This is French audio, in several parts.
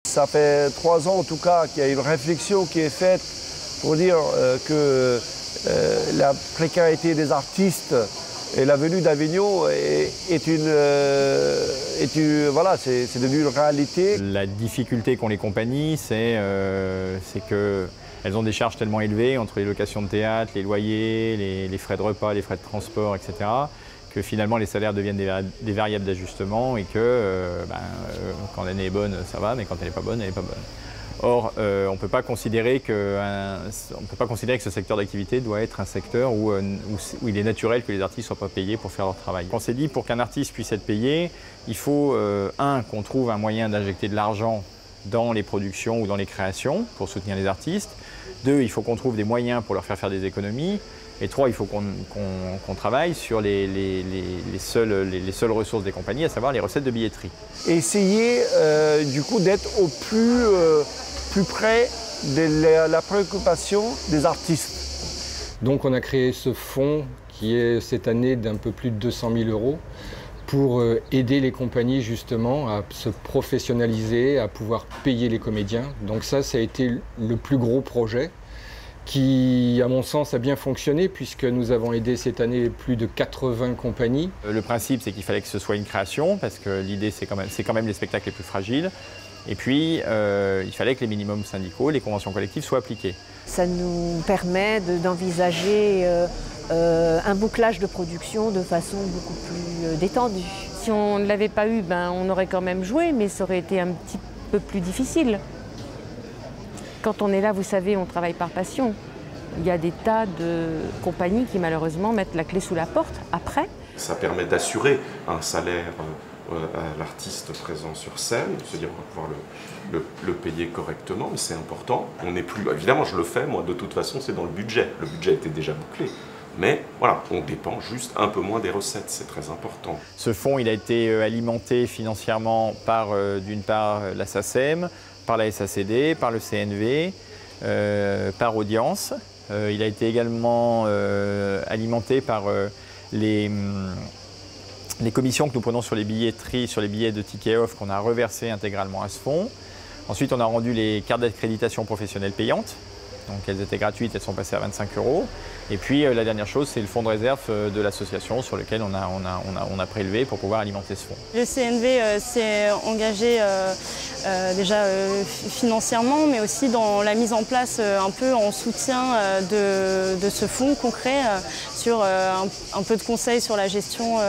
Ça fait 3 ans en tout cas qu'il y a une réflexion qui est faite pour dire que la précarité des artistes et la venue d'Avignon voilà, c'est devenu une réalité. La difficulté qu'ont les compagnies, c'est qu'elles ont des charges tellement élevées entre les locations de théâtre, les loyers, les frais de repas, les frais de transport, etc., que finalement les salaires deviennent des variables d'ajustement et que quand l'année est bonne, ça va, mais quand elle n'est pas bonne, elle n'est pas bonne. Or, on ne peut pas considérer que ce secteur d'activité doit être un secteur où il est naturel que les artistes ne soient pas payés pour faire leur travail. On s'est dit, pour qu'un artiste puisse être payé, il faut, qu'on trouve un moyen d'injecter de l'argent dans les productions ou dans les créations pour soutenir les artistes. 2, il faut qu'on trouve des moyens pour leur faire des économies. Et 3, il faut qu'on travaille sur les seules ressources des compagnies, à savoir les recettes de billetterie. Essayer du coup d'être au plus près de la préoccupation des artistes. Donc on a créé ce fonds qui est cette année d'un peu plus de 200 000 € pour aider les compagnies justement à se professionnaliser, à pouvoir payer les comédiens. Donc ça a été le plus gros projet qui, à mon sens, a bien fonctionné puisque nous avons aidé cette année plus de 80 compagnies. Le principe, c'est qu'il fallait que ce soit une création parce que l'idée, c'est quand même les spectacles les plus fragiles. Et puis, il fallait que les minimums syndicaux, les conventions collectives soient appliquées. Ça nous permet d'envisager un bouclage de production de façon beaucoup plus détendue. Si on ne l'avait pas eu, on aurait quand même joué, mais ça aurait été un petit peu plus difficile. Quand on est là, vous savez, on travaille par passion. Il y a des tas de compagnies qui malheureusement mettent la clé sous la porte après. Ça permet d'assurer un salaire à l'artiste présent sur scène, c'est-à-dire qu'on va pouvoir le payer correctement, mais c'est important. On n'est plus, évidemment je le fais, moi de toute façon c'est dans le budget était déjà bouclé. Mais voilà, on dépend juste un peu moins des recettes, c'est très important. Ce fonds il a été alimenté financièrement par d'une part la SACEM, par la SACD, par le CNV, par Audience. Il a été également alimenté par les commissions que nous prenons sur les billetteries, sur les billets de tickets off qu'on a reversés intégralement à ce fonds. Ensuite, on a rendu les cartes d'accréditation professionnelle payantes. Donc elles étaient gratuites, elles sont passées à 25 €. Et puis la dernière chose, c'est le fonds de réserve de l'association sur lequel on a prélevé pour pouvoir alimenter ce fonds. Le CNV s'est engagé déjà financièrement, mais aussi dans la mise en place un peu en soutien de ce fonds concret sur un peu de conseils sur la gestion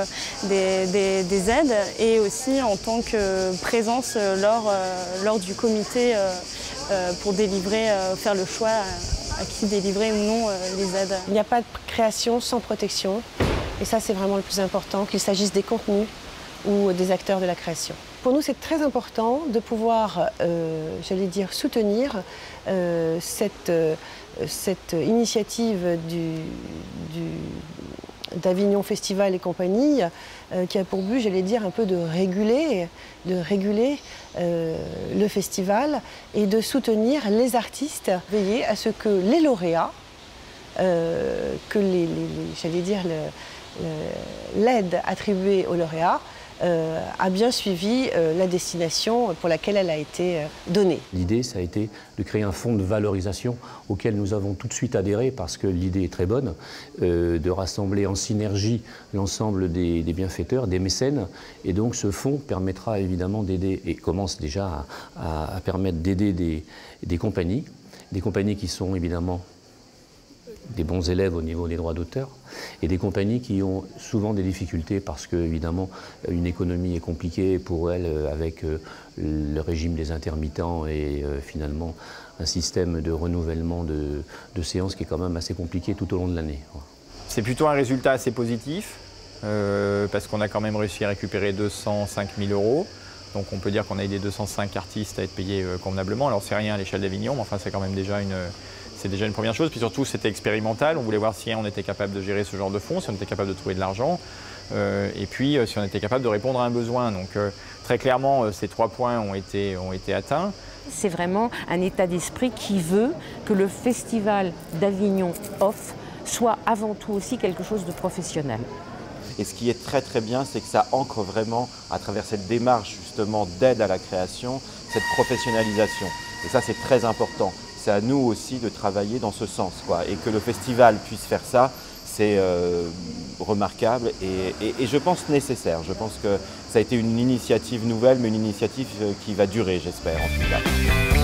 des aides et aussi en tant que présence lors du comité pour délivrer, faire le choix à qui délivrer ou non les aides. Il n'y a pas de création sans protection et ça c'est vraiment le plus important, qu'il s'agisse des contenus ou des acteurs de la création. Pour nous c'est très important de pouvoir, j'allais dire, soutenir cette initiative d'Avignon Festival et compagnie qui a pour but, j'allais dire, un peu de réguler le festival et de soutenir les artistes, veiller à ce que les lauréats, j'allais dire, l'aide attribuée aux lauréats a bien suivi la destination pour laquelle elle a été donnée. L'idée, ça a été de créer un fonds de valorisation auquel nous avons tout de suite adhéré parce que l'idée est très bonne, de rassembler en synergie l'ensemble des bienfaiteurs, des mécènes. Et donc ce fonds permettra évidemment d'aider, et commence déjà à permettre d'aider des compagnies qui sont évidemment des bons élèves au niveau des droits d'auteur et des compagnies qui ont souvent des difficultés parce que, évidemment, une économie est compliquée pour elles avec le régime des intermittents et finalement un système de renouvellement de séances qui est quand même assez compliqué tout au long de l'année. C'est plutôt un résultat assez positif parce qu'on a quand même réussi à récupérer 205 000 €. Donc on peut dire qu'on a aidé 205 artistes à être payés convenablement. Alors c'est rien à l'échelle d'Avignon, mais enfin c'est quand même déjà une première chose. Puis surtout c'était expérimental, on voulait voir si on était capable de gérer ce genre de fonds, si on était capable de trouver de l'argent, et puis si on était capable de répondre à un besoin. Donc très clairement ces 3 points ont été atteints. C'est vraiment un état d'esprit qui veut que le festival d'Avignon Off soit avant tout aussi quelque chose de professionnel. Et ce qui est très très bien, c'est que ça ancre vraiment, à travers cette démarche justement d'aide à la création, cette professionnalisation. Et ça, c'est très important. C'est à nous aussi de travailler dans ce sens, quoi. Et que le festival puisse faire ça, c'est remarquable et je pense nécessaire. Je pense que ça a été une initiative nouvelle, mais une initiative qui va durer, j'espère en tout cas.